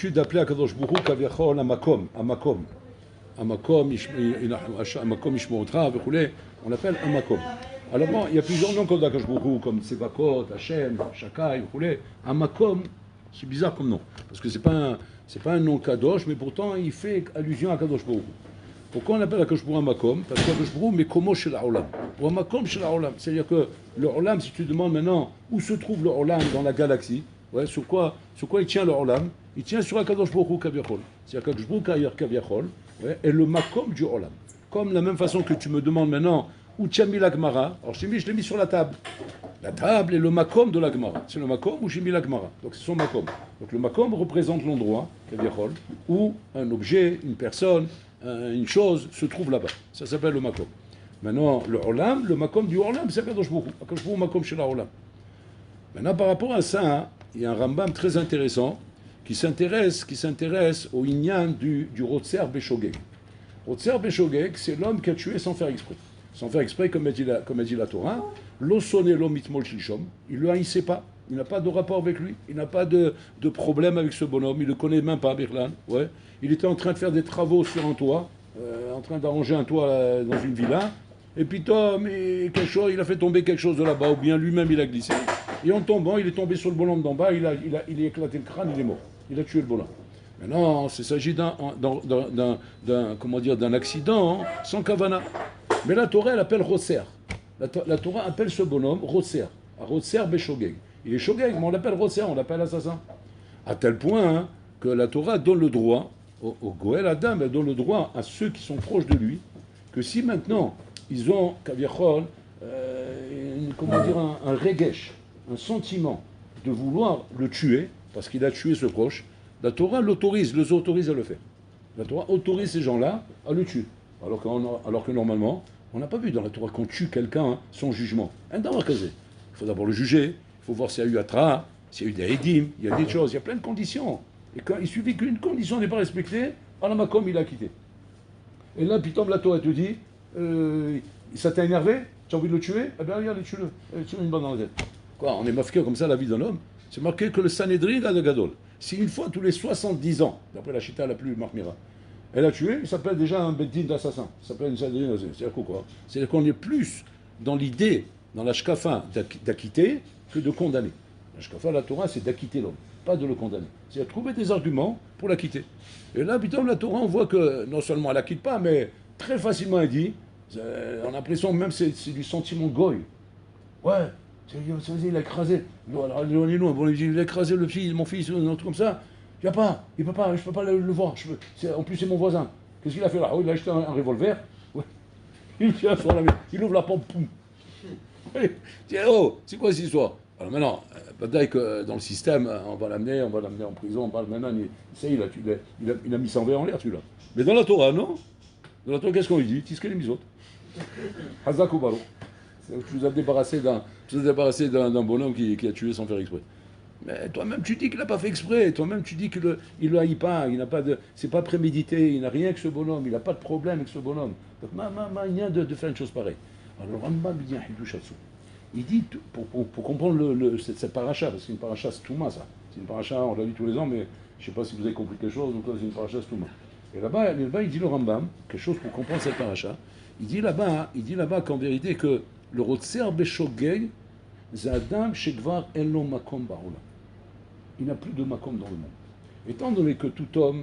d'appeler Akadosh Baruch Hu Kaviachol Amakom, Amakom. Amakom, Amakom Ishmotra, on l'appelle Amakom. Alors bon, il y a plusieurs noms comme Akadosh Baruch Hu, comme Tsevakot, Hashem, Shakai, Amakom, c'est bizarre comme nom, parce que c'est pas un nom Kadosh, mais pourtant il fait allusion à Akadosh Baruch Hu. Pourquoi on appelle Akadosh Baruch Hu Amakom? Parce que Akadosh Baruch Hu Mekomo Shel Haolam. Ou Amakom Shel Haolam. C'est-à-dire que le Olam, si tu demandes maintenant où se trouve le Olam dans la galaxie, ouais, sur quoi il tient le Olam? Il tient sur Akadosh Baruch Hu Kaviachol. C'est-à-dire Akadosh Baruch Hu Kaviachol est le Makom du Olam. Comme la même façon que tu me demandes maintenant où tu as mis la Gemara, alors je l'ai mis sur la table. La table est le Makom de la Gemara. C'est le Makom où j'ai mis la Gemara. Donc c'est son Makom. Donc le Makom représente l'endroit, Kaviachol, où un objet, une personne, une chose se trouve là-bas. Ça s'appelle le Makom. Maintenant, le Olam, le Makom du Olam, c'est Akadosh Baruch Hu. Akadosh Baruch Hu Makom Shel Olam. Maintenant, par rapport à ça, il y a un Rambam très intéressant qui s'intéresse au Inyan du Rotzer Beshogeg. Rotzer Beshogeg, c'est l'homme qui a tué sans faire exprès. Sans faire exprès, comme a dit la Torah, lo sonne lo mitmol shilshom, il ne le haïssait pas, il n'a pas de rapport avec lui, il n'a pas de problème avec ce bonhomme, il ne le connaît même pas, Birlan. Ouais. Il était en train de faire des travaux sur un toit, en train d'arranger un toit dans une villa, et puis Tom, il a fait tomber quelque chose de là-bas, ou bien lui-même il a glissé. Et en tombant, il est tombé sur le bonhomme d'en bas, il a éclaté le crâne, il est mort. Il a tué le bonhomme. Maintenant, il s'agit d'un accident sans kavana. Mais la Torah, elle appelle Rotzer. La Torah appelle ce bonhomme Rotzer. Rotzer Beshogeg. Il est Shogeg, mais on l'appelle Rotzer, on l'appelle assassin. À tel point que la Torah donne le droit, au Goël Adam, elle donne le droit à ceux qui sont proches de lui, que si maintenant ils ont, Kaviachol, un regesh, un sentiment de vouloir le tuer, parce qu'il a tué ce proche, la Torah les autorise à le faire. La Torah autorise ces gens-là à le tuer. Alors que normalement, on n'a pas vu dans la Torah qu'on tue quelqu'un sans jugement. Il faut d'abord le juger, il faut voir s'il y a eu Atra, s'il y a eu des Edim, il y a des choses, il y a plein de conditions. Et quand il suffit qu'une condition n'est pas respectée, Alamakom il a quitté. Et là, Pitom, la Torah te dit, ça t'a énervé? Tu as envie de le tuer? Eh bien, regarde, tue-le. Tue une balle dans la tête. Quoi, on est marqué comme ça la vie d'un homme? C'est marqué que le Sanhedrin a de Gadol. Si une fois tous les 70 ans, d'après la chita la plus marmira, elle a tué, il s'appelle déjà un beddin d'assassin. Il s'appelle une Sanhedrin. C'est-à-dire quoi? C'est-à-dire qu'on est plus dans l'idée, dans la shkafa, d'acquitter que de condamner. La shkafa, la Torah, c'est d'acquitter l'homme, pas de le condamner. C'est à trouver des arguments pour l'acquitter. Et là, putain, la Torah, on voit que non seulement elle l'acquitte pas, mais très facilement elle dit, on a l'impression même c'est du sentiment goy. Ouais, il a écrasé. Il a écrasé mon fils, un truc comme ça. Il peut pas, je peux pas le voir. En plus, c'est mon voisin. Qu'est-ce qu'il a fait là? Il a acheté un revolver. Ouais. Il tient sur la main. Il ouvre la pompe. Poum. Tiens, oh, c'est quoi cette histoire? Alors maintenant, peut-être que dans le système, on va l'amener en prison. Maintenant, il a mis 100 verres en l'air, celui-là. Mais dans la Torah, non? Dans la Torah, qu'est-ce qu'on lui dit? Tisque les misotes. Hazak ou baro. Tu vous as débarrassé d'un bonhomme qui a tué sans faire exprès. Mais toi-même, tu dis qu'il n'a pas fait exprès. Toi-même, tu dis qu'il ne le haït pas. C'est pas prémédité. Il n'a rien avec ce bonhomme. Il n'a pas de problème avec ce bonhomme. Donc, il y a de faire une chose pareille. Alors, Rambam lui dit un hidouchatsu. Il dit, pour comprendre cette paracha, parce que c'est une paracha stouma, ça. C'est une paracha, on l'a vu tous les ans, mais je ne sais pas si vous avez compris quelque chose, donc là, c'est une paracha stouma. Et là-bas, il dit le Rambam, quelque chose pour comprendre cette paracha. Il dit là-bas qu'en vérité, que le Rotzer Beshogeg, Zadam Shekvar Elo Makom Baola. Il n'a plus de Makom dans le monde. Étant donné que tout homme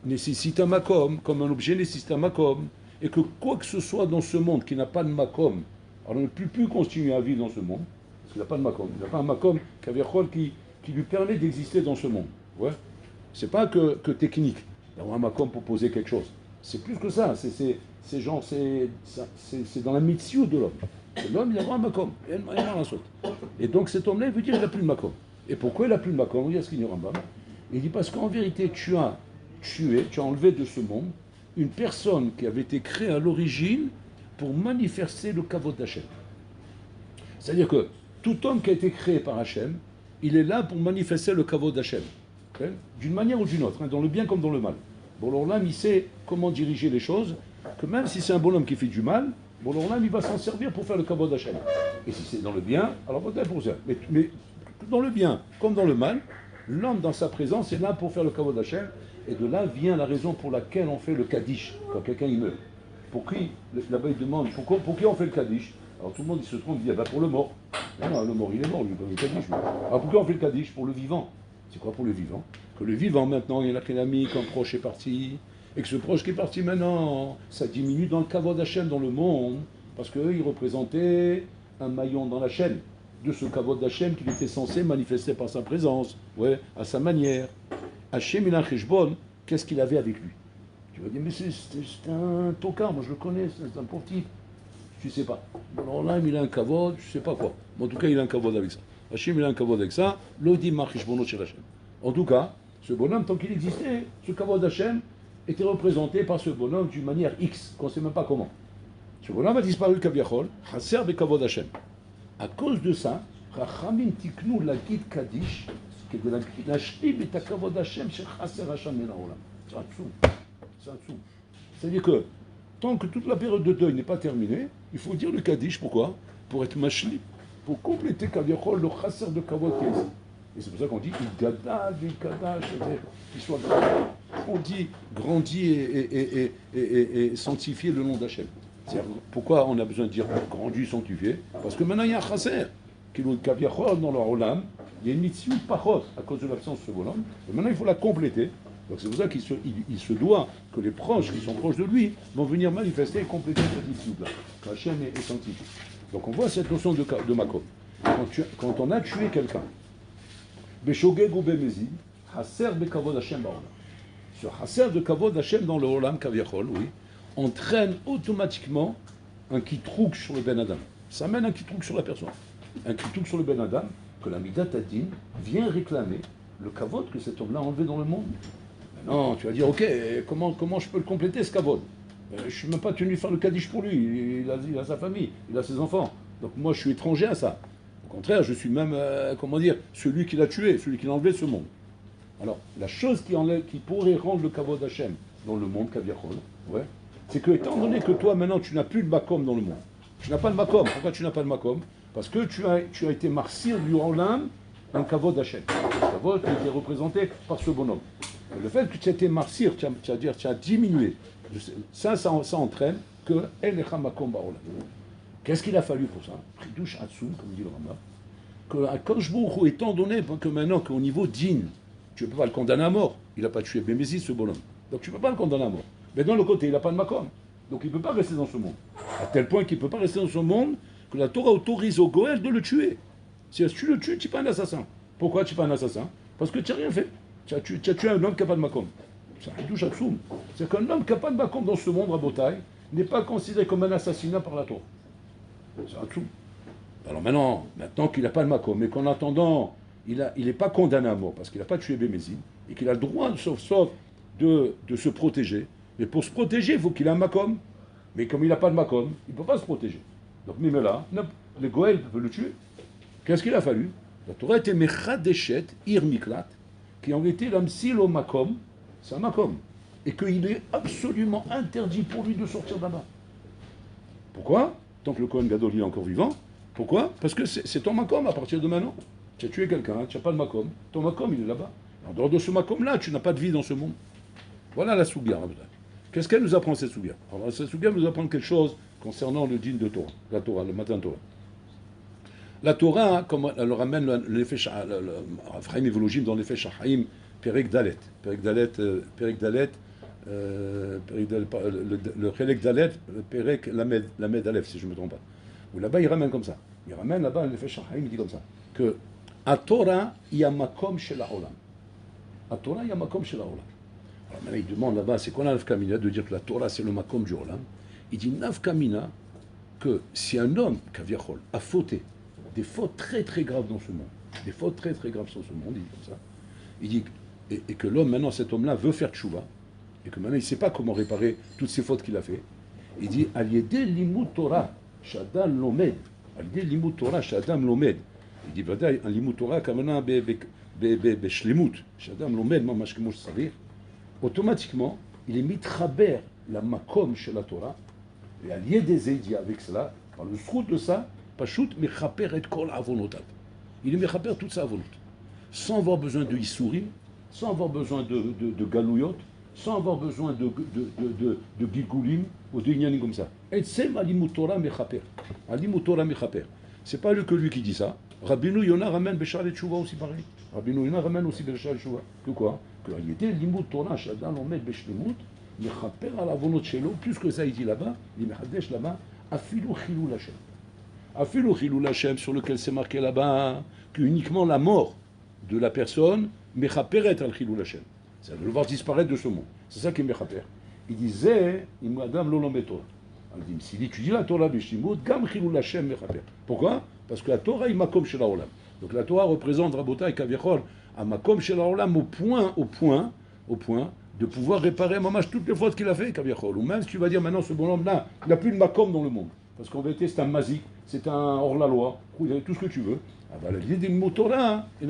nécessite un Makom, comme un objet nécessite un Makom, et que quoi que ce soit dans ce monde qui n'a pas de Makom, alors on ne peut plus continuer à vivre dans ce monde, parce qu'il n'a pas de Makom. Il n'a pas un Makom qui lui permet d'exister dans ce monde. Ouais. C'est pas que technique, d'avoir un Makom pour poser quelque chose. C'est plus que ça. C'est dans la mitzvah de l'homme. L'homme, il a un Makom. Et donc cet homme-là, il veut dire qu'il n'a plus de Makom. Et pourquoi il n'a plus de Makom? Il y a ce qu'il y a en bas. Il dit parce qu'en vérité, tu as enlevé de ce monde une personne qui avait été créée à l'origine pour manifester le kavod d'Hachem. C'est-à-dire que tout homme qui a été créé par Hachem, il est là pour manifester le kavod d'Hachem. Okay? D'une manière ou d'une autre, dans le bien comme dans le mal. Bon, alors là, il sait comment diriger les choses, que même si c'est un bonhomme qui fait du mal, bon, alors là, il va s'en servir pour faire le kavod d'Hachem. Et si c'est dans le bien, alors peut-être pour ça. Mais dans le bien comme dans le mal, L'homme dans sa présence est là pour faire le kavod Hashem, et de là vient la raison pour laquelle on fait le kaddish quand quelqu'un il meurt. Pour qui, là-bas il demande, pour qui on fait le kaddish? Alors tout le monde il se trompe, il dit, ah ben pour le mort. Non, le mort il est mort, lui, il fait le kaddish. Alors pourquoi on fait le kaddish? Pour le vivant. C'est quoi pour le vivant? Que le vivant maintenant, il y en a qu'un ami, qu'un proche est parti, et que ce proche qui est parti maintenant, ça diminue dans le kavod Hashem dans le monde, parce qu'il représentait un maillon dans la chaîne de ce kavod d'Hachem qu'il était censé manifester par sa présence, ouais, à sa manière. Hachem, il a un cheshbon, qu'est-ce qu'il avait avec lui? Tu vas dire, mais c'est un tocard, moi je le connais, c'est un pauvre type. Tu sais pas. Alors là, il a un kavod, je sais pas quoi. Mais en tout cas, il a un kavod avec ça. Hachem, il a un kavod avec ça, l'odi ma cheshbonot chez Hachem. En tout cas, ce bonhomme, tant qu'il existait, ce kavod d'Hachem était représenté par ce bonhomme d'une manière X, qu'on ne sait même pas comment. Ce bonhomme a disparu, Kaviachol, Hasser be kavod Hachem. À cause de ça, Rachamim tiknu la guide Kaddish, qui est de la shlib et kavod Hashem, chez Hasser Hashem Menaolam. C'est un dessous. C'est-à-dire que, tant que toute la période de deuil n'est pas terminée, il faut dire le Kaddish, pourquoi? Pour être mashli, pour compléter Kaviachol, le Hasser de kavod qui est ici. Et c'est pour ça qu'on dit Igada, Vigada, qu'il soit on dit grandi et sanctifié le nom d'Hachem. Pourquoi on a besoin de dire grandi, sanctifié? Parce que maintenant il y a un chasser, qui est le kaviachol dans leur olam, il y a une mitzvah parot à cause de l'absence de ce bonhomme, et maintenant il faut la compléter. Donc c'est pour ça qu'il se doit que les proches qui sont proches de lui vont venir manifester et compléter cette mitzvah-là, que Hachem est sanctifié. Donc on voit cette notion de makom. Quand on a tué quelqu'un, Beshogeg ou Bemezid, Hasser bekavod Hashem ba'olam. Ce Hasser de kavod Hashem dans le olam kaviachol, oui, entraîne automatiquement un kitrouk sur le Ben Adam. Ça amène un kitrouk sur la personne. Un kitrouk sur le Ben Adam, que la Midat Adin vient réclamer le kavod que cet homme-là a enlevé dans le monde. Non, tu vas dire, ok, comment je peux le compléter ce kavod? Je ne suis même pas tenu de faire le kaddish pour lui. Il a sa famille, il a ses enfants. Donc moi, je suis étranger à ça. Au contraire, je suis même, celui qui l'a tué, celui qui l'a enlevé de ce monde. Alors, la chose qui pourrait rendre le kavod Hashem dans le monde, kaviachol, ouais, c'est que, étant donné que toi, maintenant, tu n'as plus de makom dans le monde, tu n'as pas de makom. Pourquoi tu n'as pas de makom? Parce que tu as été martyr du olam, un kavod Hashem. Un kavod qui était représenté par ce bonhomme. Et le fait que tu as été martyr, tu as diminué. Ça entraîne que Elecha makom ba'olam. Qu'est-ce qu'il a fallu pour ça? Pridouche Hatsum, comme dit le Rambam. Que Akadosh Baruch Hu, étant donné que maintenant qu'au niveau din, tu ne peux pas le condamner à mort. Il n'a pas tué Bémézid, ce bonhomme. Donc tu ne peux pas le condamner à mort. Mais d'un autre côté, il n'a pas de makom. Donc il ne peut pas rester dans ce monde. À tel point qu'il ne peut pas rester dans ce monde que la Torah autorise au Goël de le tuer. Si tu le tues, tu n'es pas un assassin. Pourquoi tu n'es pas un assassin? Parce que tu n'as rien fait. Tu as tué un homme qui n'a pas de makom. C'est un Hidouch Hatsum. C'est qu'un homme qui n'a pas de makom dans ce monde, à Botaï, n'est pas considéré comme un assassinat par la Torah. C'est un Hatsum. Alors maintenant qu'il n'a pas de makom, mais qu'en attendant, il n'est pas condamné à mort parce qu'il n'a pas tué Bémézid et qu'il a le droit, sauf de se protéger. Mais pour se protéger, il faut qu'il ait un makom. Mais comme il n'a pas de makom, il ne peut pas se protéger. Donc même là, le Goël peut le tuer. Qu'est-ce qu'il a fallu? La Torah était mechadeshet, ir miklat, qui en était l'amsil au makom, c'est un makom. Et qu'il est absolument interdit pour lui de sortir là-bas. Pourquoi? Tant que le Kohen Gadol est encore vivant. Pourquoi? Parce que c'est ton makom à partir de maintenant. Tu as tué quelqu'un, tu n'as pas de makom. Ton makom, il est là-bas. En dehors de ce makom-là, tu n'as pas de vie dans ce monde. Voilà la sougia. Qu'est-ce qu'elle nous apprend, cette sougia? Alors, cette sougia nous apprend quelque chose concernant le din de Torah, la Torah, le matin Torah. La Torah, comme elle ramène l'effet Raphaïm Evologim dans l'effet Shahaim, Perek Dalet. Perek Dalet, le Chelek Dalet, Perek Lamed Aleph, si je ne me trompe pas. Ou là-bas, il ramène comme ça. Il ramène là-bas l'effet Shahaim, il dit comme ça. Que à Torah, il y a makom shel ha'olam. À Torah, il y a makom shel ha'olam. Alors maintenant, il demande là-bas, c'est quoi la nafkamina de dire que la Torah, c'est le makom du olam? Il dit nafkamina que si un homme, kaviachol, a fauté des fautes très très graves dans ce monde, des fautes très très graves dans ce monde, il dit comme ça, il dit, et que l'homme, maintenant, cet homme-là, veut faire tchouva, et que maintenant, il ne sait pas comment réparer toutes ces fautes qu'il a fait, il dit, al-yedé limut Torah, shadam lomed, al-yedé limut Torah, shadam lomed. Il dit, un limut Torah, kamana beshlemut, shadam lomed, mamash kemosh savir, automatiquement, il est mitraber la makom chez la Torah, et al-yedé zédia avec cela, par le srout de ça, Pachout mechaper et kol avonotav. Il est mechaper toute sa volonté. sans avoir besoin de Issourim, sans avoir besoin de Galouyot, sans avoir besoin de Gilgulim ou de Inyanim comme ça. Etsem alimut Torah mechaper. Alimut Torah mechaper. C'est pas que lui qui dit ça. Rabbeinu Yonah ramène Béchar et Tchouva aussi pareil. Rabbeinu Yonah ramène aussi Béchar et Tchouva. Que quoi? Que il était limut Torah, Shaddan l'omet Beshlemut, mechaper à la volonté Shelo, plus que ça il dit là-bas, il mechadesh là-bas, afilu chilul Hashem. Afilu chilul Hashem, sur lequel c'est marqué là-bas, que uniquement la mort de la personne, mechaperet al chilul Hashem. C'est de le voir disparaître de ce monde. C'est ça qui est mechaper. Il disait, Madame l'olomet Torah. Il dit, s'il étudie la Torah Beshlemut, gam chilul Hashem mechaper. Pourquoi? Parce que la Torah est makom shel haolam. Donc la Torah représente Rabotai Kaviachol à makom shel haolam au point de pouvoir réparer Mamash toutes les fautes qu'il a fait Kaviachol. Ou même si tu vas dire maintenant ce bonhomme-là, il n'a plus de makom dans le monde. Parce qu'en vérité c'est un mazik, c'est un hors-la-loi, tout ce que tu veux. Ah bah l'idée d'une mot Torah, il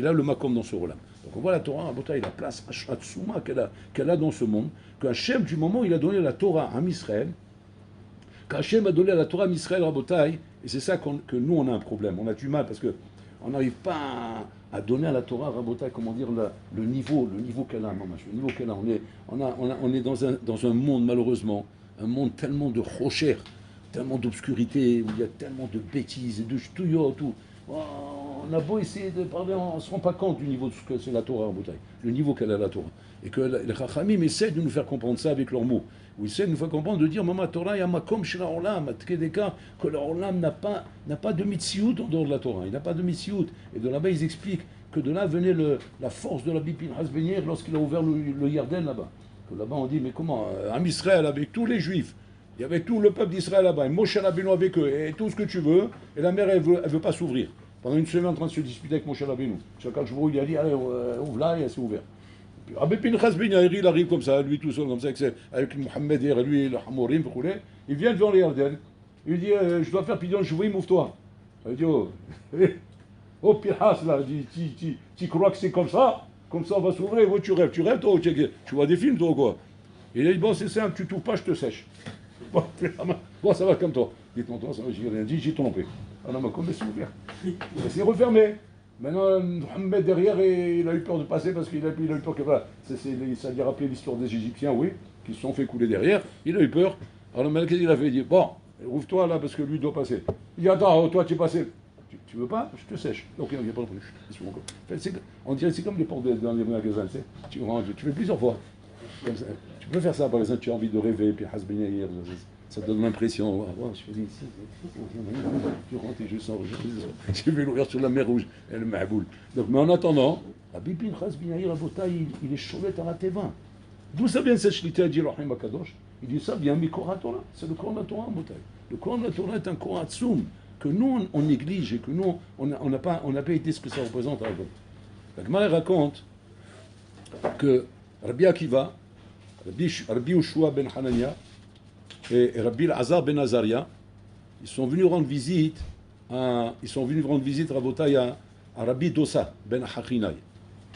a le makom dans ce rôle-là. Donc on voit la Torah, Rabotai, la place Atsuma qu'elle a dans ce monde, qu'Hachem du moment où il a donné la Torah à Israël, qu'Hachem a donné la Torah à Israël, Rabotai, et c'est ça que nous on a un problème, on a du mal parce que on n'arrive pas à donner à la Torah, Rabotai, comment dire, le niveau qu'elle a, mamash, le niveau qu'elle a. On est dans un monde malheureusement, un monde tellement de rocher, tellement d'obscurité, où il y a tellement de bêtises et de ch'touillots, tout. Oh, on a beau essayer de parler, on ne se rend pas compte du niveau de ce que c'est la Torah, Rabotai, le niveau qu'elle a la Torah. Et que les Chachamim essaient de nous faire comprendre ça avec leurs mots. Ou essaient de nous faire comprendre, de dire, Maman Torah, il y a makom shel haolam, que le haolam n'a pas de mitziout en dehors de la Torah. Il n'a pas de mitziout. Et de là-bas, ils expliquent que de là venait la force de Rabbi Pinchas ben Yair lorsqu'il a ouvert le Yarden là-bas. Que là-bas, on dit, mais comment, Am Israël avec tous les Juifs, il y avait tout le peuple d'Israël là-bas, et Moshe Rabbeinu avec eux, et tout ce que tu veux, et la mer, elle veut pas s'ouvrir. Pendant une semaine, en train de se disputer avec Moshe Rabbeinu. Chaque jour, il a dit, allez, ouvre là, et elle s'est ouverte. Rabbi Pinchas ben Yair, il arrive comme ça, lui tout seul, comme ça, avec Mohamed et lui, le Hamorim, il vient devant les Yarden, il dit, je dois faire pidyon chouim, ouvre-toi. Il dit, oh Pinchas, là, tu crois que c'est comme ça on va s'ouvrir, tu rêves toi, tu vois des films toi ou quoi? Il a dit, bon c'est simple, tu touches pas, je te sèche. Bon, ça va comme toi. Dites-moi, toi, ça va, j'ai rien dit, j'ai trompé. Ah non, mais comment c'est ouvert? C'est refermé. Maintenant, Mohamed derrière, il a eu peur de passer parce qu'il a eu peur que voilà, ça lui a rappelé l'histoire des Égyptiens, oui, qui se sont fait couler derrière. Il a eu peur. Alors, qu'est-ce qu'il a fait? Il dit, bon, ouvre-toi là parce que lui doit passer. Il dit, attends, toi tu es passé. Tu veux pas? Je te sèche. Ok, il n'y a pas de problème. On dirait c'est comme les portes dans les magasins. Tu fais plusieurs fois. Comme ça. Tu peux faire ça, par exemple, tu as envie de rêver, puis Hasbinaïr, ça donne l'impression. Je faisais ici. Tu rentres et je sens. J'ai vu l'ouverture de la mer Rouge, et le Ma'boul. Donc, mais en attendant, Rabbi Pinchas ben Yair il est cholet à la Teva. D'où ça vient cette shlita, dit Rahim Akadosh? Il dit ça vient Mikora Torah. C'est le Coran de la Torah, Botaï. Le Coran de la Torah est un Coran Tzoum que nous on néglige et que nous on n'a pas été ce que ça représente à la Torah. La Gemara raconte que Rabbi Akiva, Rabbi Yoshua ben Hanania et Rabbi Azar ben Azaria, ils sont venus rendre visite Rabotai à Rabbi Dosa ben Hachinai.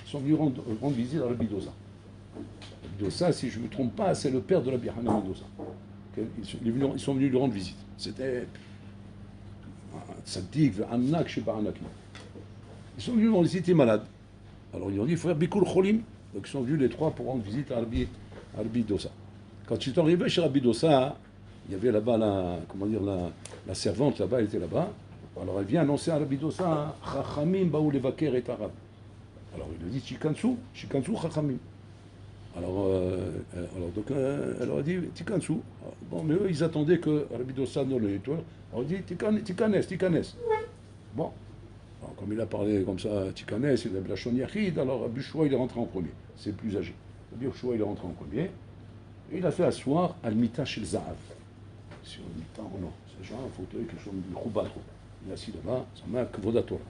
Ils sont venus rendre visite à Rabbi Dosa. Rabbi Dosa, si je ne me trompe pas, c'est le père de Rabbi Hanan ben Dosa. Ils sont venus lui rendre visite. C'était un tzaddik, un anak, je ne sais pas, un anak. Ils sont venus lui rendre visite, il était malade. Alors ils ont dit, il faut faire Bikul Cholim. Donc ils sont venus les trois pour rendre visite à Rabbi Dosa. Quand ils sont arrivés chez Rabbi Dosa, il y avait là-bas la servante là-bas, elle était là-bas. Alors elle vient annoncer à Rabbi Dosa, Chachamim baou levaker et Arab. Alors il a dit, Chikansu Chachamim. Alors donc elle leur a dit, Chikansu. Bon, mais eux ils attendaient que Rabbi Dosa ne le nettoie. Alors il dit, Tikanes. Bon. Alors, comme il a parlé comme ça, Tikanes, il a la Lachon Yachid, alors Rabbi Yoshua il est rentré en premier. C'est le plus âgé. Rabbi Yoshua il est rentré en premier. Et il a fait asseoir Al-Mita chez le Zahav. Sur le Mita, non, c'est genre un fauteuil qui sont du Chouba. Il est assis là-bas, sa main Kvoda Torah.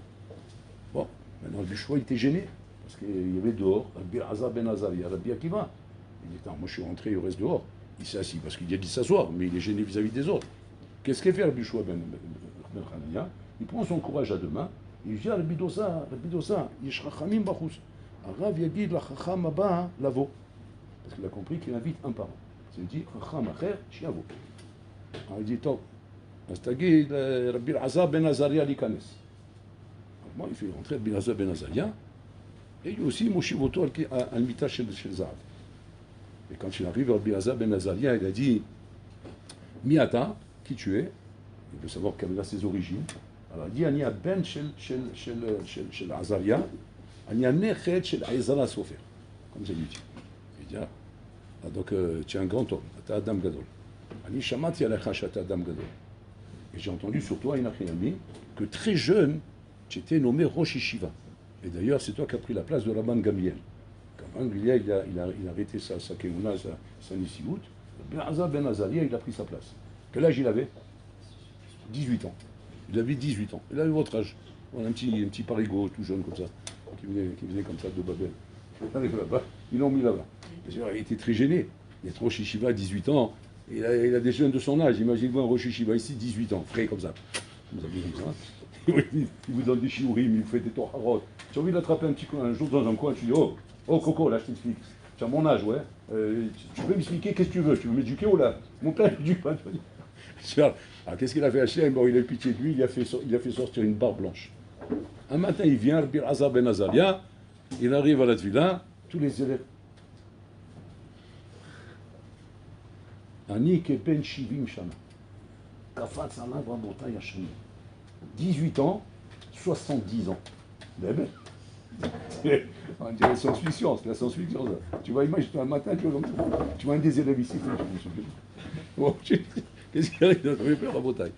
Bon, maintenant Rabbi Yoshua il était gêné, parce qu'il y avait dehors Rabbi Azar ben Azar, il y a Rabbi Akiva. Il dit, attends, moi je suis rentré, il reste dehors. Il s'est assis, parce qu'il a dit s'asseoir, mais il est gêné vis-à-vis des autres. Qu'est-ce qu'il fait Rabbi Yoshua ben Hanania? Il prend son courage à deux mains, il dit à Rabbi Dosa, Yesh Chachamim Bachus. Arav Yagid la Chacham Abba Lavo. Parce qu'il a compris qu'il invite un parent. Il dit Chacham Acher Shiavo. Alors il dit Top, Astagid Rabbi Azar ben Azaria Likanes. Bon, il fait rentrer Rabbi Elazar ben Azalia, et lui aussi, Moshivoto al-Mita shel Zahav. Et quand il arrive, Rabbi Elazar ben Azalia, il a dit, Miata, qui tu es? Il veut savoir quelles sont ses origines. Alors il dit, Ania ben shel Azalia, Ania nechet shel Aizara Sofer. Comme ça lui dit. Il dit, donc tu es un grand homme, tu es Adam Gadol. Ani shamati alecha shata Adam Gadol. Et j'ai entendu sur toi, Inachinami, que très jeune, tu étais nommé Rosh Yeshiva. Et d'ailleurs, c'est toi qui as pris la place de Rabban Gamliel. Quand Gamliel, il a arrêté sa keuna, sa nisimout. Ben Azar ben Azalia, il a pris sa place. Quel âge il avait? 18 ans. Il avait 18 ans. Il avait votre âge. Voilà, un petit parigot tout jeune comme ça, qui venait comme ça de Babel. Il arrive là-bas, ils l'ont mis là-bas. Il était très gêné. Il est Rosh Yeshiva à 18 ans. Il a des jeunes de son âge. Imaginez-vous un Rosh Yeshiva ici, 18 ans, frais comme ça. Vous avez comme ça. Il vous donne des shiurim, il vous fait des toharot. Tu as envie de l'attraper un jour dans un coin, tu dis oh Coco, là je t'explique. Tu as mon âge, ouais. Tu peux m'expliquer qu'est-ce que tu veux? Tu veux m'éduquer ou là? Mon père m'éduque pas. Alors qu'est-ce qu'il a fait Hachem? Bon, il a eu pitié de lui, il a fait sortir une barbe blanche. Un matin, il vient, Rabbi Elazar ben Azalia, il arrive à la Tvila, tous les élèves. Ani kepen shivim shana. Kafatz alav rabotay hashemim. 18 ans, 70 ans. On dirait science-fiction, c'est la science-fiction. Tu vois, imagine, un matin, tu vois un des élèves ici. Bon, qu'est-ce qu'il arrive dans le père à Bretagne?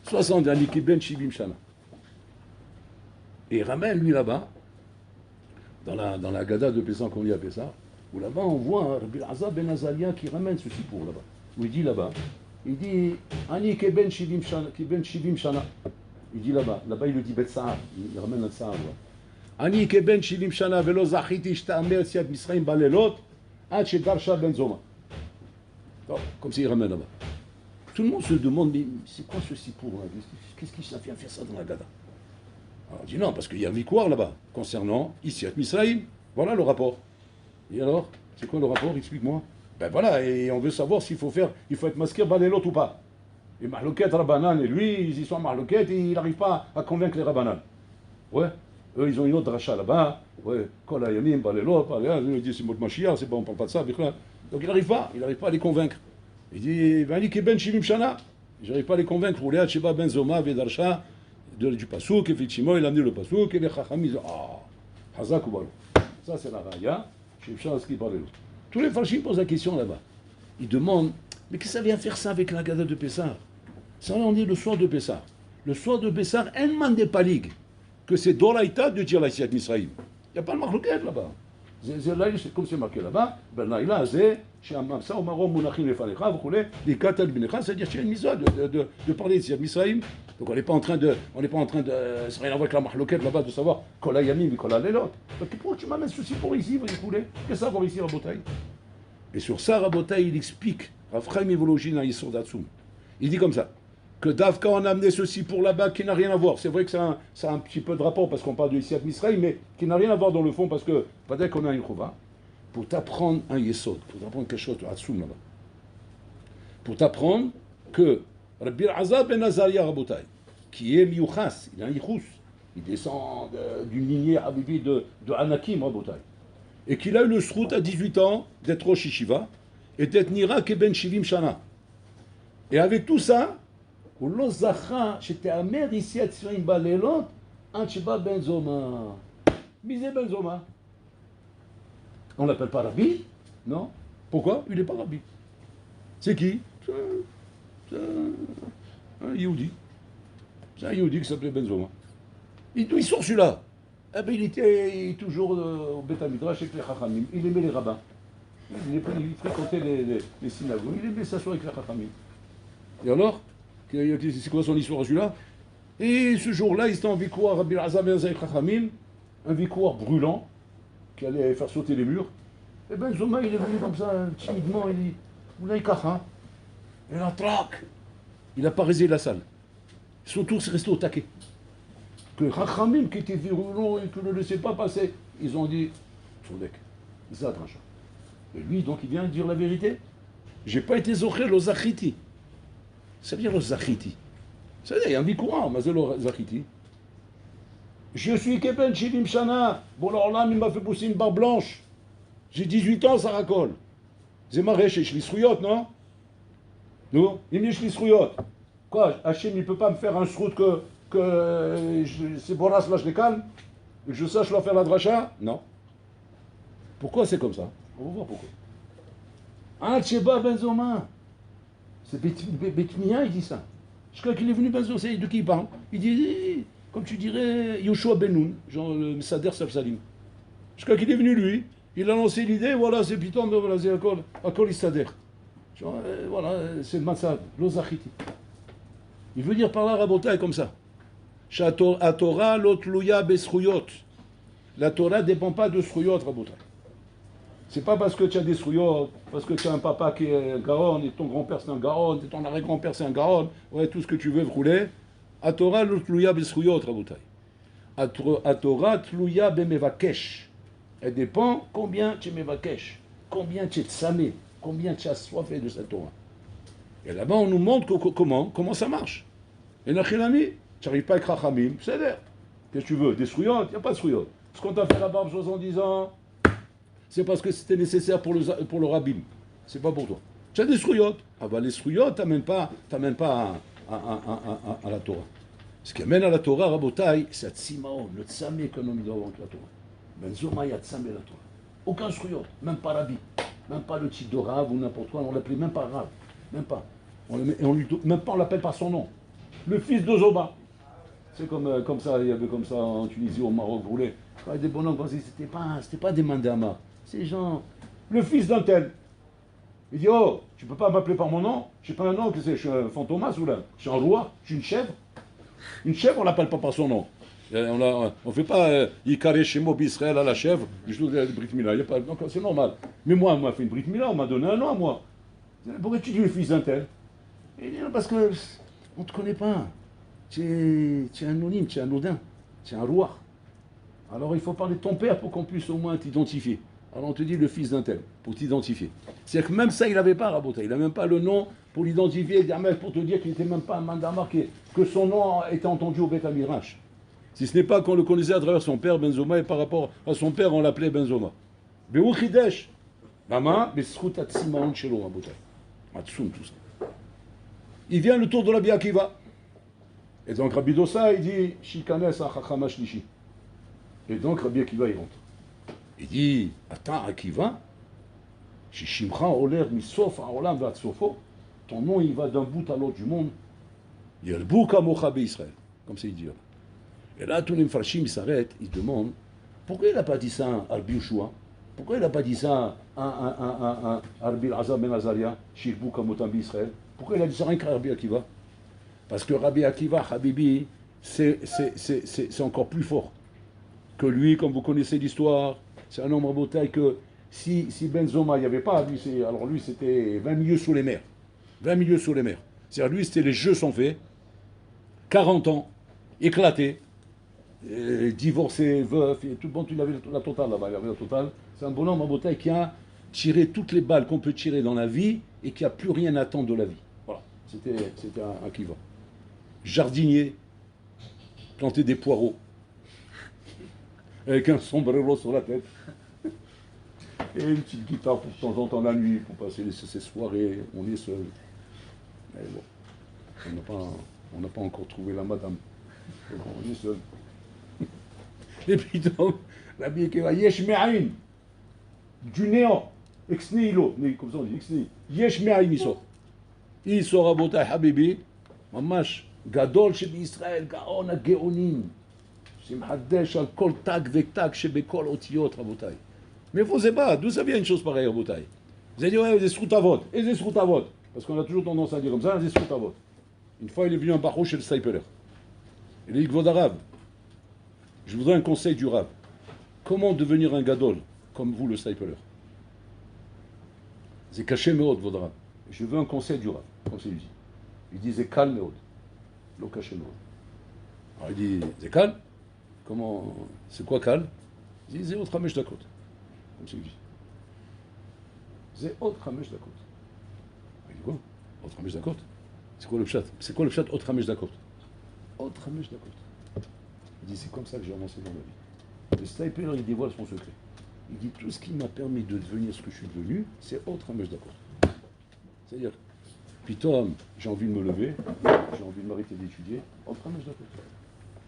60 ans, Ben Shivim Shana. Et il ramène, lui, là-bas, dans la Gada de Pessah qu'on lit à Pessah, où là-bas, on voit Rabbi Elazar ben Azalia qui ramène ce sipour là-bas. Où il dit là-bas, il dit, Ani ke ben Shivim Shana. Il dit là-bas, il le dit Betsahar, il ramène le Tsahar. Ani ke ben Shivim Shana velo zachiti shtamer siat Misraim balelot ad shedarsha ben Zoma. Comme s'il ramène là-bas. Tout le monde se demande, mais c'est quoi ce sipour là? Qu'est-ce qui ça vient faire ça dans la Gada? Alors on dit non, parce qu'il y a un victoire là-bas, concernant Isiat Misraim. Voilà le rapport. Et alors, c'est quoi le rapport? Explique-moi. Ben voilà, et on veut savoir s'il faut être masqué balelot ou pas. Et Mahloket Rabbanan, et lui, ils y sont Mahloket, et il n'arrive pas à convaincre les Rabbanan. Ouais, eux, ils ont une autre dracha là-bas. Ouais, Kol Hayamim, Balelot, ils disent c'est mot de Mashiach, c'est bon, on ne parle pas de ça. Donc il n'arrive pas à les convaincre. Il dit, Vani Ben Shivim Shana. Je n'arrive pas à les convaincre. Pour les Sheba Ben Zoma, Vedarsha, du Passouk, effectivement, il a amené le Passouk, et les Chacham, ils disent, Hazak ou Balo. Ça, c'est la Raya, Shivshan, ce qui parle de l'autre. Tous les Farshim posent la question là-bas. Ils demandent, mais qu'est-ce que ça vient faire ça avec la Gada de Pessah? Ça, on dit le soir de Pessah. Le soir de Pessah, un man des palig, que c'est Doraïta de dire la Siat Misraïm. Il n'y a pas de marloquette là-bas. C'est comme c'est marqué là-bas, Ben Laïla, c'est chez Amamsa, Omarom, Mounachim, Lefalecha, vous voulez, les Katal Binecha, c'est-à-dire chez une misa de parler de Siat Misraïm. Donc on n'est pas en train de. Ça n'a rien à voir avec la marloquette là-bas, de savoir Kola Yamim et Kola Lelot. Donc pourquoi tu m'amènes ceci pour ici, vous écoutez? Qu'est-ce que ça va ici, Rabotaï? Et sur ça, Rabotaï, il explique, Rav Chaim Evologine à Yisur Datsum. Il dit comme ça, que Davka on a amené ceci pour là-bas qui n'a rien à voir. C'est vrai que ça a un petit peu de rapport parce qu'on parle de Yisiat Misraïm, mais qui n'a rien à voir dans le fond parce que, peut-être qu'on a une chouva, pour t'apprendre un Yesod, pour t'apprendre quelque chose de Hatsum là-bas. Pour t'apprendre que Rabbi Elazar ben Azalia Rabotai, qui est Miyuchas, il a un Yichus, il descend d'une lignée Habibi de Anakim Rabotai, et qu'il a eu le srout à 18 ans d'être Rosh Yeshiva et d'être Nira Keben Shivim Shana. Et avec tout ça, הוא לא זכה שתאמר יציאת צבעים בלילות עד שבא בן זומא. מי זה בן זומא? On l'appelle pas Rabbi? Non. Pourquoi? Il n'est pas Rabbi. C'est qui? C'est un Yehudi. C'est un Yehudi qui s'appelait Ben Zoma. Il sort celui-là. Eh ben, il était toujours au Beth Midrash avec les Chachamim. Il aimait les rabbins. Il fréquentait les synagogues. Il aimait s'asseoir avec les Chachamim. Et alors? C'est quoi son histoire celui-là? Et ce jour-là, il était en victoire, Rabbi Elazar ben Azalia Chachamim, un victoire brûlant, qui allait faire sauter les murs. Et Ben Zoma, il est venu comme ça, timidement, il dit, vous l'avez cacha. Et là, trac, il n'a pas résé la salle. Ils sont tous restés au taquet. Que Chachamim, qui était virulent et qui ne le laissait pas passer, ils ont dit, Tzodek, Zadracha. Et lui, donc, il vient dire la vérité. J'ai pas été zochel au Zachiti. Ça veut dire le Zachiti. Ça veut dire, il y a un vie courant, Mazel Zachiti. Je suis Keben Shivim Shana. Bon, alors là, il m'a fait pousser une barbe blanche. J'ai 18 ans, ça racole. C'est marré chez Shlisrouyot, non? Non? Il me dit Shlisrouyot. Quoi, Hachem, il ne peut pas me faire un srout c'est Boras, là, je les calme? Et que je sache leur faire la dracha? Non. Pourquoi c'est comme ça? On va voir pourquoi. Ah, Tcheba Benzoma. C'est Betmia, il dit ça. Je crois qu'il est venu Benzoma, c'est de qui il parle? Il dit, comme tu dirais, Yoshua Benoun, genre le Sader Salim. Je crois qu'il est venu lui. Il a lancé l'idée, voilà, c'est Piton, voilà, c'est Akol Isader. Voilà, c'est le Matzah, l'Ozachiti. Il veut dire par là, Rabotai, comme ça. Torah l'otlouya besrouyot. La Torah ne dépend pas de srouyot, Rabotai. C'est pas parce que tu as des srouyot, parce que tu as un papa qui est un gaon, et ton grand-père c'est un gaon, et ton arrière-grand-père c'est un gaon, ouais, tout ce que tu veux rouler. Torah l'otlouya besrouyot, Rabotai. Torah tlouya bemevakesh. Elle dépend combien tu mevakesh, combien tu es tsamé, combien tu as soifé de cette Torah. Et là-bas, on nous montre comment ça marche. Et Nachilami, tu n'arrives pas avec Rachamim, c'est l'air. Qu'est-ce que tu veux? Des srouillottes? Il n'y a pas de srouillottes. Ce qu'on t'a fait la barbe 70 ans, c'est parce que c'était nécessaire pour le rabbin. C'est pas pour toi. Tu as des srouillottes. Ah bah les srouillottes, t'amènes pas à la Torah. Ce qui amène à la Torah, Rabotai, c'est Tsimaon, le Tsamé que l'on doit avoir avec la Torah. Benzoma, il y a Tsamé la Torah. Aucun srouillot, même pas Rabbi. Même pas le titre de Rav ou n'importe quoi, on l'appelait même pas Rav. Même pas. Même pas on l'appelle par son nom. Le fils de Zoba. C'est comme ça, il y avait comme ça en Tunisie, au Maroc, brûlé. Des bonhommes, c'était pas des mandamars. C'est genre, le fils d'un tel. Il dit, oh, tu peux pas m'appeler par mon nom? Je sais pas un nom, que c'est, je suis un fantomas ou là? Je suis un roi, je suis une chèvre. Une chèvre, on l'appelle pas par son nom. On fait pas Yikare Shemo Israël à la chèvre, je dois dire Brit Mila, donc c'est normal. Mais moi, on m'a fait une Brit Mila, on m'a donné un nom à moi. Pourquoi tu dis le fils d'un tel? Il dit, parce que on ne te connaît pas. Tu es anonyme, tu es anodin, tu es un roi. Alors il faut parler de ton père pour qu'on puisse au moins t'identifier. Alors on te dit le fils d'un tel, pour t'identifier. C'est-à-dire que même ça, il n'avait pas Rabota, il n'a même pas le nom pour l'identifier, pour te dire qu'il n'était même pas un mandamar, que son nom était entendu au Beth Amirash. Si ce n'est pas qu'on le connaissait à travers son père Benzoma, et par rapport à son père, on l'appelait Benzoma. Be'u Chidesh, Mama, Besrut Atsimaon Shelo Rabota. Matsoum, tout ça. Il vient le tour de Rabbi Akiva. Et donc Rabbi Dossa, il dit Shikanes Achachama Shlishi. Et donc Rabbi Akiva, il rentre. Il dit attends, Akiva, Shishimcha Oler Misof Aolam Vatsofo, ton nom il va d'un bout à l'autre du monde. Yelbou Kamocha Israël. Comme c'est dit. Et là, tous les mfarshim, ils s'arrêtent, ils demandent pourquoi il n'a pas dit ça à Rabbi Yoshua? Pourquoi il n'a pas dit ça à Rabbi Azam Ben Azaria, Shilbou Kamotam Israël? Pourquoi il a dit ça rien qu'à Rabbi Akiva? Parce que Rabbi Akiva, Habibi, c'est encore plus fort que lui, comme vous connaissez l'histoire. C'est un homme rabotaille que si Benzoma, il n'y avait pas, alors lui c'était 20 milieux sous les mers. 20 milieux sous les mers. C'est-à-dire lui, c'était les jeux sont faits, 40 ans, éclaté, divorcé, veuf, et tout bon, il avait la totale là-bas, il avait la totale. C'est un bonhomme rabotaille qui a tiré toutes les balles qu'on peut tirer dans la vie et qui n'a plus rien à attendre de la vie. Voilà, c'était un Akiva. Jardinier, planter des poireaux, avec un sombrero sur la tête, et une petite guitare pour de temps en temps la nuit, pour passer ces soirées, on est seul. Mais bon, on n'a pas encore trouvé la madame, donc on est seul. Et puis donc, la vie qui va, yesh me'aim, du néant, exni ilo, comme ça on dit, exni, yesh me'aim il sort à Botay Habibi, mamash, גדול שבישראל, גאון הגאונים, שמחדש על כל תג ותג שבכל אותיות, רבותיי. מאיפה זה בא? D'où ça vient une chose pareille, רבותיי? Vous allez dire, ouais, des sroutavot. Et des sroutavot. Parce qu'on a toujours tendance à dire comme ça, des sroutavot. Une fois, il est venu un barreau chez le Staipeler. Il a dit, Kvod Arav, je voudrais un conseil du Rav. Comment devenir un gadol, comme vous, le Staipeler? C'est caché, Meod, Kvod Arav. Je veux un conseil du Rav, comme c'est dit. Il dit, c'est calme, Meod. לא קשה מאוד. Alors il dit, זה קל? Comment, c'est quoi קל? Il dit, זה עוד 5 דקות. comme c'est dit. זה עוד 5 דקות. Il dit quoi? עוד 5 דקות? C'est quoi le pshat? C'est quoi le pshat עוד 5 דקות? עוד 5 דקות. Il dit, c'est comme ça que j'ai avancé dans ma vie. Le sniper, il dévoile son secret. Il dit, tout ce qui m'a permis de devenir ce que je suis devenu, c'est autre Hamesh d'accord. C'est-à-dire, puis Tom, j'ai envie de me lever, j'ai envie de m'arrêter d'étudier, autre Hamesh d'accord.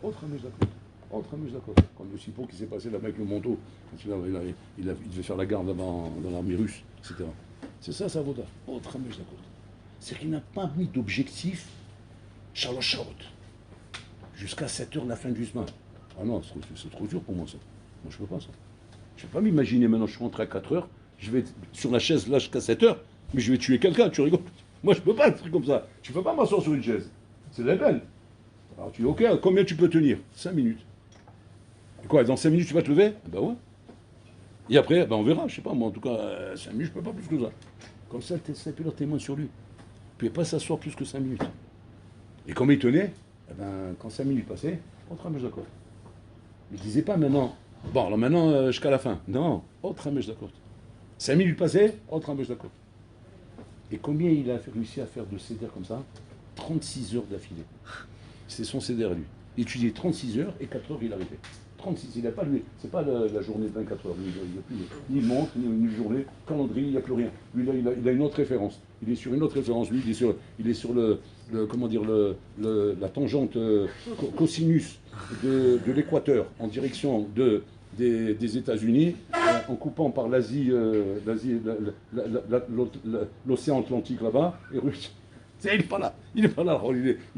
Autre Hamesh d'accord. Autre Hamesh d'accord. Comme le Sippo qui s'est passé là-bas avec le manteau, il devait faire la garde dans l'armée russe, etc. C'est ça, sa voda. Autre Hamesh d'accord. C'est qu'il n'a pas mis d'objectif, Shalosh Shaot, jusqu'à 7 heures la fin du semaine. Ah non, c'est trop dur pour moi ça. Moi je peux pas ça. Je ne peux pas m'imaginer maintenant, je suis rentré à 4 heures, je vais être sur la chaise là jusqu'à 7 heures, mais je vais tuer quelqu'un, tu rigoles. Moi je peux pas être comme ça. Tu peux pas m'asseoir sur une chaise. C'est légal. Alors tu dis, ok, combien tu peux tenir? 5 minutes. Et quoi, dans 5 minutes tu vas te lever? Ben ouais. Et après, ben on verra, je sais pas, moi en tout cas, 5 minutes je peux pas plus que ça. Comme ça, le témoin sur lui. Il ne pouvait pas s'asseoir plus que 5 minutes. Et comme il tenait, eh ben, quand 5 minutes passaient, autre Hamesh d'accord. Il ne disait pas maintenant, bon, alors maintenant jusqu'à la fin. Non, autre Hamesh d'accord. 5 minutes passaient, autre Hamesh d'accord. Et combien il a réussi à faire de céder comme ça? 36 heures d'affilée. C'est son céder à lui. Il étudiait 36 heures et 4 heures il arrivait. 36, il n'a pas lui, c'est pas la journée de 24 heures. Il n'y a plus ni montre, ni journée, calendrier, il n'y a plus rien. Lui, il a une autre référence. Il est sur une autre référence. Lui, il est sur comment dire, la tangente cosinus de l'équateur en direction des États-Unis, en coupant par l'Asie, l'océan Atlantique là-bas, et Russie. Il n'est pas là. Il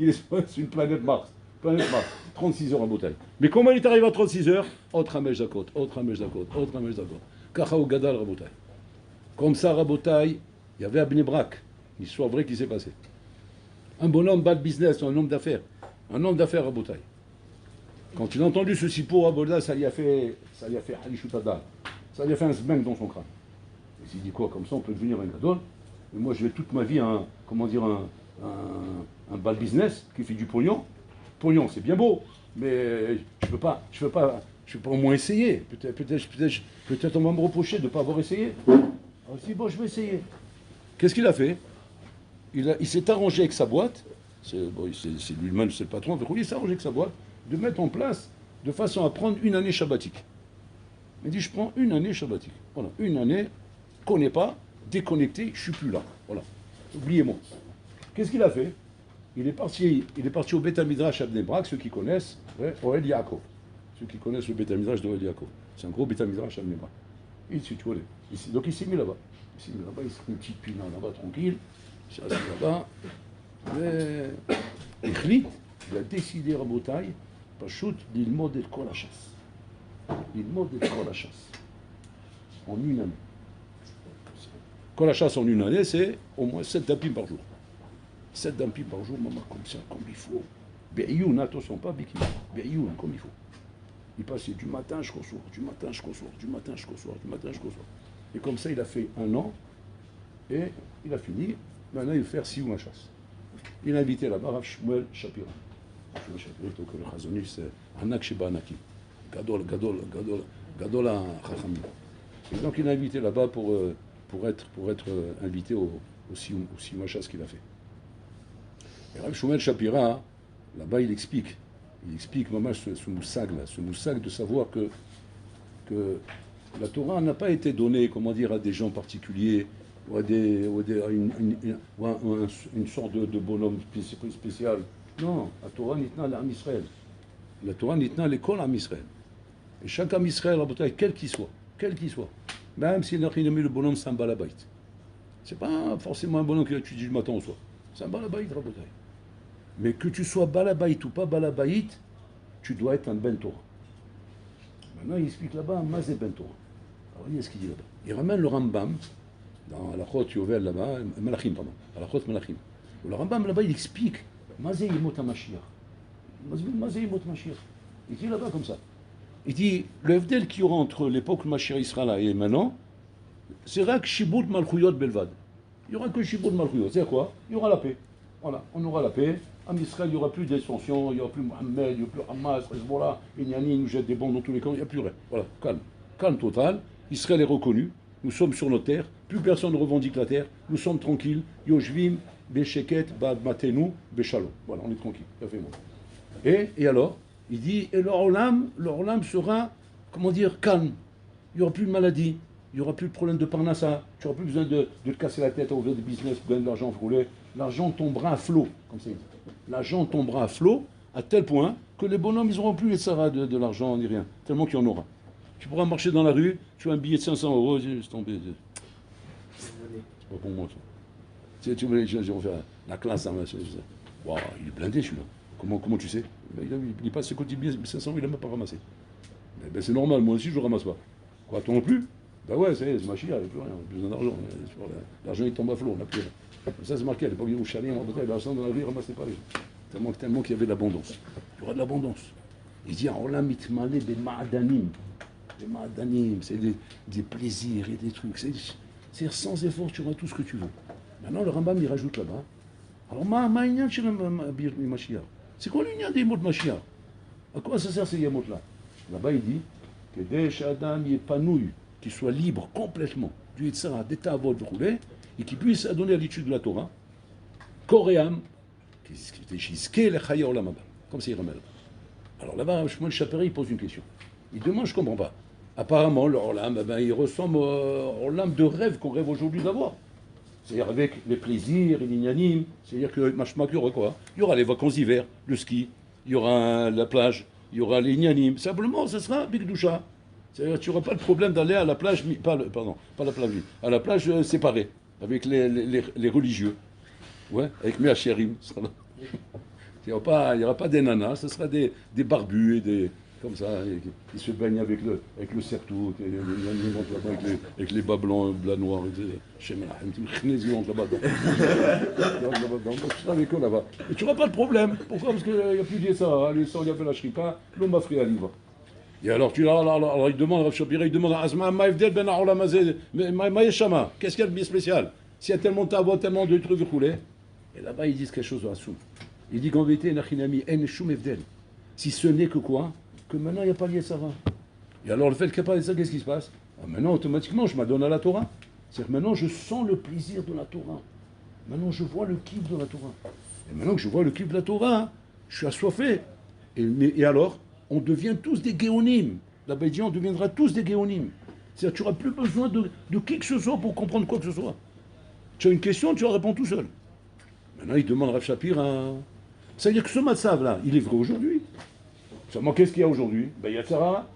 est sur une planète Mars. 36 heures en bouteille. Mais comment il est arrivé à 36 heures? Autre Hamesh Dakot, autre Hamesh Dakot, autre Hamesh Dakot. Kachaou Gadal Rabotai. Comme ça, Rabotai, il y avait à Bnei Brak, une histoire vraie qui s'est passée. Un bonhomme bad business, un homme d'affaires. Un homme d'affaires Rabotai. Quand il a entendu ce Sippo Rabotai, ça lui a fait Halishutadal. Ça lui a fait un zbeng dans son crâne. Il s'est dit quoi, comme ça on peut devenir un gadol. Et moi je vais toute ma vie un bad business qui fait du pognon. Pognon, c'est bien beau, mais je peux pas au moins essayer. Peut-être on va me reprocher de ne pas avoir essayé. Alors, si bon, je vais essayer. Qu'est-ce qu'il a fait? Il s'est arrangé avec sa boîte, c'est lui-même, c'est le patron, il s'est arrangé avec sa boîte, de mettre en place de façon à prendre une année sabbatique. Il dit, je prends une année sabbatique. Voilà, une année, connais pas, déconnecté, je suis plus là. Voilà, oubliez-moi. Qu'est-ce qu'il a fait? Il est parti au Beth Midrash à Bnei Brak, ceux qui connaissent, Oel Yaakov. Ceux qui connaissent le Beth Midrash d'Oel Yaakov. C'est un gros Beth Midrash à Bnei Brak. Donc il s'est mis là-bas. Il s'est mis là-bas, il s'est mis une petite pina là-bas, tranquille. Il s'est assis là-bas. Il a décidé, Rabotai, Pachout, d'ilmod et kol hachas. L'ilmod et kol hachas. En une année. Kol hachas en une année, c'est au moins 7 tapis par jour. 7 dampis par jour, maman, comme ça, comme il faut. Be'youn, attention, pas bikini. Be'youn, comme il faut. Il passait du matin jusqu'au soir, du matin jusqu'au soir, du matin jusqu'au soir, du matin jusqu'au soir. Et comme ça, il a fait 1 an, et il a fini. Maintenant, il va faire Sioum HaShas. Il a invité là-bas Rav Shmuel Shapira. Shmuel Shapira, donc le Chazoni, c'est Anak Sheba Anakim. Gadol HaChachamim. Et donc, il a invité là-bas pour être invité au Sioum HaShas qu'il a fait. Et Rav Shmuel Shapira, là-bas, il explique maman ce moussag de savoir que la Torah n'a pas été donnée, comment dire, à des gens particuliers ou à une sorte de bonhomme spécial. Non, la Torah nitna l'Am Israël. La Torah nitna l'école Am Israël. Et chaque Am Israël, quel qu'il soit, même s'il n'a rien mis le bonhomme, c'est un balabait. C'est pas forcément un bonhomme qui étudie le matin au soir. C'est un balabait, Rabotai. Mais que tu sois balabait ou pas balabait, tu dois être un ben Torah. Maintenant, il explique là-bas, Mazé ben Torah. Alors, regardez ce qu'il dit là-bas. Il ramène le Rambam, dans Alachot Yovel là-bas, Malachim, pardon, Alachot Malachim. Le Rambam là-bas, il explique, Mazé Yimot HaMashiach. Mazé Yimot HaMashiach. Il dit là-bas comme ça. Il dit, le Fdel qu'il y aura entre l'époque Mashiach Israël et maintenant, c'est Rak Shibut Malchuyot Belvad. Il n'y aura que Shibut Malchuyot. C'est quoi? Il y aura la paix. Voilà, on aura la paix. En Israël, il n'y aura plus d'extension, il n'y aura plus Mohamed, il n'y aura plus Hamas, Hezbollah, Inyani nous jette des bombes dans tous les camps, il n'y a plus rien. Voilà, calme. Calme total. Israël est reconnu. Nous sommes sur nos terres. Plus personne ne revendique la terre. Nous sommes tranquilles. Yoshvim, Besheket, Bad Matenu, Beshalom. Voilà, on est tranquille. Ça fait bon. Et alors, Il dit, et leur olam sera, comment dire, calme. Il n'y aura plus de maladie, il n'y aura plus de problème de parnassa, tu n'auras plus besoin de te casser la tête à ouvrir des business pour gagner de l'argent frôlé. L'argent tombera à flot, comme ça. L'argent tombera à flot à tel point que les bonhommes, ils n'auront plus les saras de l'argent ni rien, tellement qu'il y en aura. Tu pourras marcher dans la rue, tu as un billet de 500 euros, c'est tombé. C'est pas pour moi ça. Tu veux, je vais faire la classe, hein, wow, il est blindé celui-là. Comment tu sais? Il passe ses côtés billets 500 euros, il n'a même pas ramassé. Ben, c'est normal, moi aussi je ne ramasse pas. Quoi, toi non plus? Ben ouais, c'est ma chia, il n'y a plus rien, on a besoin d'argent. L'argent il tombe à flot, on n'a plus rien. Comme ça c'est marqué, à l'époque où Chalet, en bataille, l'argent dans la vie, ramassez pas les gens. Tellement qu'il y avait de l'abondance. Il y aura de l'abondance. Il dit, Allah mitmale des ma'adanim. Des ma'adanim, c'est des plaisirs et des trucs. C'est sans effort, tu auras tout ce que tu veux. Maintenant, le Rambam, il rajoute là-bas. Alors, c'est quoi l'union des mots de Mashiach? À quoi ça sert ces yamots-là? Là-bas, il dit que des Shadam épanouillent, qu'il soit libre complètement du Yitzhara, des Tavot, et qu'il puisse adonner à l'étude de la Torah, Koréam, comme c'est Ramel. Alors là-bas, Shmuel Chaperi, il pose une question. Il demande, je ne comprends pas. Apparemment, le Olam, il ressemble au Olam de rêve qu'on rêve aujourd'hui d'avoir. C'est-à-dire avec les plaisirs, les lignanim, c'est-à-dire que il y aura quoi? Il y aura les vacances d'hiver, le ski, il y aura la plage, il y aura les lignanim. Simplement, ce sera Bigdoucha. C'est-à-dire que tu n'auras pas le problème d'aller à la plage, pas la plage, à la plage séparée, avec les religieux. Ouais, avec mes chérim. Il n'y aura pas des nanas, ce sera des barbus et des. Comme ça, qui se baignent avec le sertout, avec les bas blancs, blancs noirs, ils rentrent là-bas. Avec eux là-bas. Et tu n'auras pas de problème. Pourquoi? Parce qu'il n'y a plus de ça. Les sangs, il y avait la shripa, l'homme m'a pris à livre. Et alors, il demande, Rav Shapira, il demande à Asma, qu'est-ce qu'il y a de bien spécial? S'il y a tellement de tavo, tellement de trucs roulés. Et là-bas, ils disent quelque chose de Hassoum. Il dit qu'en vérité, Nachinami, en shum evdel. Si ce n'est que quoi? Que maintenant il n'y a pas de Yetzara. Et alors le fait qu'il n'y a pas de Yetzara, qu'est-ce qui se passe? Maintenant automatiquement je m'adonne à la Torah. C'est-à-dire que maintenant je sens le plaisir de la Torah. Maintenant je vois le kiff de la Torah. Et maintenant que je vois le kiff de la Torah, je suis assoiffé. Et alors, on devient tous des géonim. Là-bas il dit on deviendra tous des géonim. C'est-à-dire que tu n'auras plus besoin de qui que ce soit pour comprendre quoi que ce soit. Tu as une question, tu la réponds tout seul. Maintenant il demande Rav Shapira. Ça veut dire que ce matzav là, il est vrai aujourd'hui. Seulement, qu'est-ce qu'il y a aujourd'hui? Ben, Yatzara.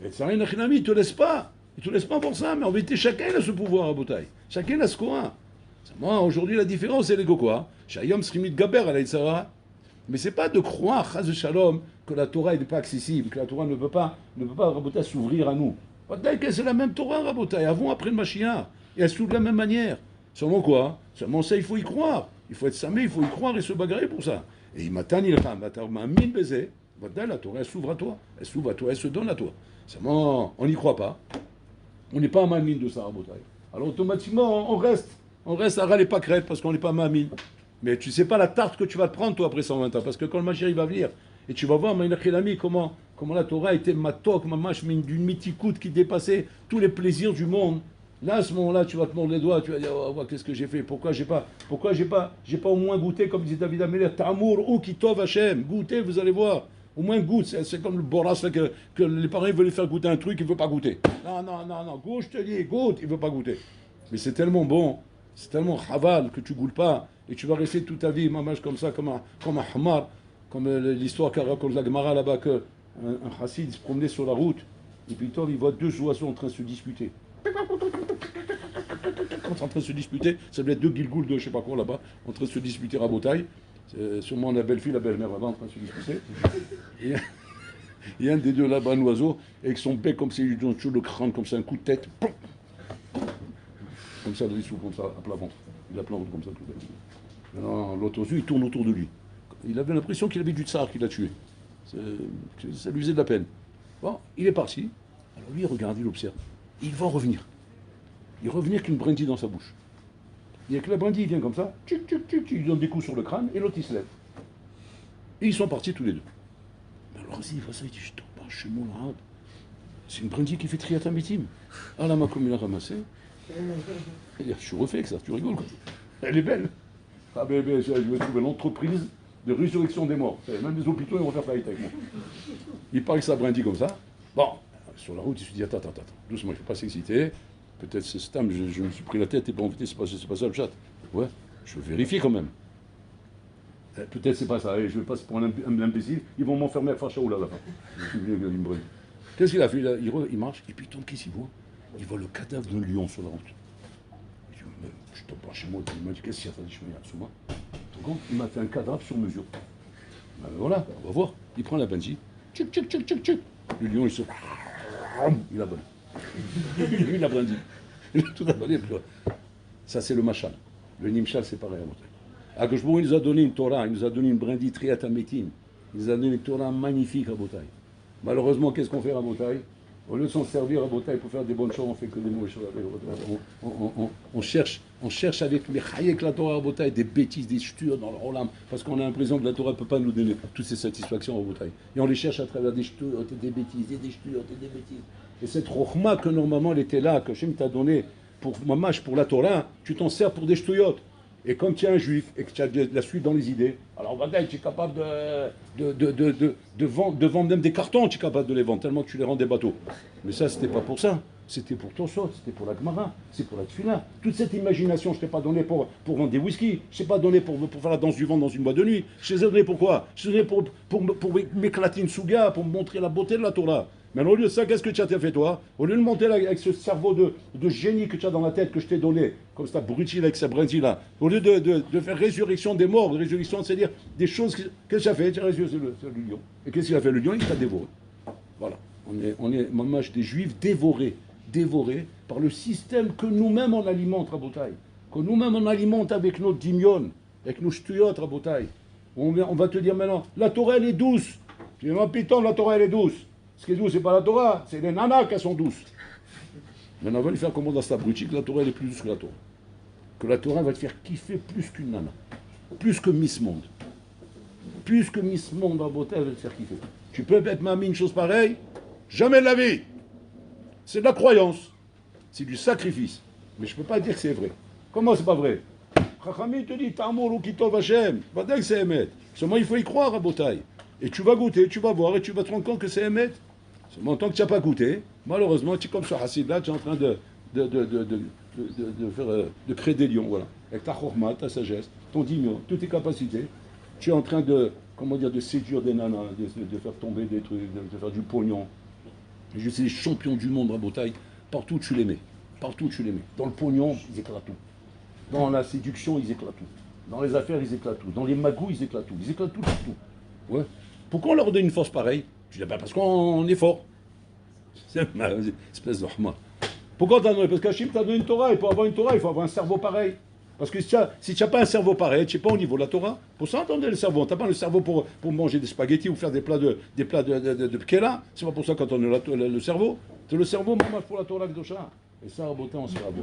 Yatzara, il ne te laisse pas. Il ne te laisse pas pour ça, mais en vérité, chacun a ce pouvoir à Botaï. Chacun a ce quoi. Seulement, aujourd'hui, la différence, c'est l'ego quoi. Shayom Srimit Gaber à la Yatzara. Mais c'est pas de croire, Chaz Shalom, que la Torah n'est pas accessible, que la Torah ne peut pas Rabotai, s'ouvrir à nous. C'est la même Torah, Rabotai, avant, après le Mashiach. Et elle s'ouvre de la même manière. Seulement quoi? Seulement ça, il faut y croire. Il faut être samé, il faut y croire et se bagarrer pour ça. Et il m'attend, il m'a mis baiser. La Torah, elle s'ouvre à toi. Elle s'ouvre à toi, elle se donne à toi. Seulement, on n'y croit pas. On n'est pas à mamine de ça, Rabotai. Alors automatiquement, on reste à râler pas crête parce qu'on n'est pas mamine. Mais tu ne sais pas la tarte que tu vas te prendre, toi, après 120 ans. Parce que quand le Mashiach va venir, et tu vas voir, comment la Torah était matok, d'une mitikout qui dépassait tous les plaisirs du monde. Là, à ce moment-là, tu vas te mordre les doigts, tu vas dire, oh, qu'est-ce que j'ai fait? Pourquoi j'ai pas au moins goûté, comme disait David Améler, Ta'amour ou Kitov Hashem, goûtez, vous allez voir. Au moins goûte, c'est comme le boras là, que les parents veulent faire goûter un truc, il ne veut pas goûter. Non, goûte, je te dis, goûte, il ne veut pas goûter. Mais c'est tellement bon, c'est tellement chaval que tu ne goûtes pas, et tu vas rester toute ta vie, mamage comme ça, comme un hamar, comme l'histoire qu'a raconte la Gemara là-bas, qu'un chassid se promenait sur la route, et puis il voit deux oiseaux en train de se disputer. En train de se disputer, ça devait être deux Gilgoul de je sais pas quoi là-bas, en train de se disputer à Botaï. C'est sûrement la belle-fille, la belle-mère là-bas en train de se disputer. Et il y a un des deux là-bas, un oiseau, avec son bec comme ça, il lui donne toujours le crâne comme ça, un coup de tête. Comme ça, dessous, comme ça, à plat ventre. Il a plat ventre comme ça, tout bête. Alors, l'autre oiseau, il tourne autour de lui. Il avait l'impression qu'il avait du tsar qui l'a tué. Ça lui faisait de la peine. Bon, il est parti. Alors lui, il regarde, il observe. Il va revenir. Il revient avec une brindille dans sa bouche. Il y a que la brindille, il vient comme ça, il lui donne des coups sur le crâne, et l'autre il se lève. Et ils sont partis tous les deux. Alors il voit ça, il dit, je tombe pas, chez mon arabe. C'est une brindille qui fait triata mitim. Ah là, ma comme il a ramassé. Il dit, je suis refait avec ça, tu rigoles quoi. Elle est belle. Ah ben, je vais trouver l'entreprise de résurrection des morts. Même les hôpitaux, ils vont faire faillite avec moi. Il parle que ça brindille comme ça. Bon, sur la route, il se dit, attends, doucement, il ne faut pas s'exciter. Peut-être c'est Stam, je me suis pris la tête, et en fait, c'est pas ça le chat. Ouais, je veux vérifier quand même. Peut-être c'est pas ça, et je vais passer pour un imbécile, ils vont m'enfermer à Fachaoula à la fin. Qu'est-ce qu'il a fait? Il marche, et puis qu'est-ce qu'il voit? Il voit le cadavre d'un lion sur la route. Il dit, mais je tombe pas chez moi, il m'a dit, qu'est-ce qu'il y a? Je me dis, sous moi. Donc, il m'a fait un cadavre sur mesure. Ben voilà, on va voir. Il prend la Benji, tchic, tchic, tchic, tchic, tchic. Le lion, il se... Il abonne. Lui, il a brandi. Il a tout avalé. Ça, c'est le machal. Le nimshal, c'est pareil. Akashbourou, il nous a donné une Torah, il nous a donné une brindille triatamétine. Il nous a donné une Torah magnifique à Botaï. Malheureusement, qu'est-ce qu'on fait à Botaï? Au lieu de s'en servir à Botaï pour faire des bonnes choses, on fait que des mauvaises choses. On cherche avec Mechayek la Torah à Botaï des bêtises, des ch'tures dans le Rolam, parce qu'on a l'impression que la Torah ne peut pas nous donner toutes ces satisfactions à Botaï. Et on les cherche à travers des ch'tures, des bêtises, et des ch'tures, et des bêtises. Et cette rochma que normalement elle était là, que Hachem t'a donné pour mamash, pour la Torah, tu t'en sers pour des ch'touillottes. Et quand tu es un juif et que tu as de la suite dans les idées, alors Botaï, tu es capable de vendre même des cartons, tu es capable de les vendre, tellement que tu les rends des bateaux. Mais ça, c'était pas pour ça. C'était pour ton sort, c'était pour la Gemara, c'est pour la Tfila. Toute cette imagination, je ne t'ai pas donné pour vendre des whisky, je ne t'ai pas donné pour faire la danse du vent dans une boîte de nuit. Je t'ai donné pour quoi? Je t'ai donné pour m'éclater une souga, pour me montrer la beauté de la Torah. Mais au lieu de ça, qu'est-ce que tu as fait toi? Au lieu de monter là, avec ce cerveau de génie que tu as dans la tête, que je t'ai donné, comme ça brutile avec sa brindille là, au lieu de faire résurrection des morts, résurrection, c'est-à-dire des choses, qu'est-ce que tu as fait? Tu as résurrecté le lion. Et qu'est-ce qu'il a fait? Le lion, il t'a dévoré. Voilà. On est mamash des juifs dévorés par le système que nous-mêmes on alimente à Botaï, que nous-mêmes on alimente avec nos dimion, avec nos shtuyot à Botaï. On va te dire maintenant, la Torah elle est douce. Tu dis, non, putain, la Torah elle est douce. Ce qui est douce, c'est pas la Torah, c'est les nanas qui sont douces. Maintenant, on va lui faire comprendre dans sa boutique que la Torah elle est plus douce que la Torah. Que la Torah va te faire kiffer plus qu'une nana, plus que Miss Monde. Plus que Miss Monde à Botaï, elle va te faire kiffer. Tu peux être mamie une chose pareille? Jamais de la vie. C'est de la croyance, c'est du sacrifice. Mais je ne peux pas dire que c'est vrai. Comment c'est pas vrai? Chachami te dit, Ta'amur ou Kitov Hashem. Pas dire que c'est Emet. Seulement il faut y croire à Botaï. Et tu vas goûter, tu vas voir, et tu vas te rendre compte que c'est Emet. Seulement tant que tu n'as pas goûté, malheureusement, tu es comme ce Hassid là, tu es en train de créer des lions, voilà. Avec ta chorma, ta sagesse, ton digno, toutes tes capacités, tu es en train de séduire des nanas, de faire tomber des trucs, de faire du pognon. Je sais les champions du monde à Botaï, partout tu les mets. Partout tu les mets. Dans le pognon, ils éclatent tout. Dans la séduction, ils éclatent tout. Dans les affaires, ils éclatent tout. Dans les magouilles, ils éclatent tout. Ils éclatent tout partout. Ouais. Pourquoi on leur donne une force pareille? Je dis, ben parce qu'on est fort. C'est une espèce de rahma. Pourquoi t'as donné? Parce qu'Hachim t'a donné une Torah. Et pour avoir une Torah, il faut avoir un cerveau pareil. Parce que si tu n'as pas un cerveau pareil, tu n'es pas au niveau de la Torah. Pour ça, attendez le cerveau. Tu n'as pas le cerveau pour manger des spaghettis ou faire des plats de pkela. C'est pas pour ça quand on a le cerveau. C'est le cerveau, maman, pour la Torah Kdosha. Et ça, à beauté, on sera beau.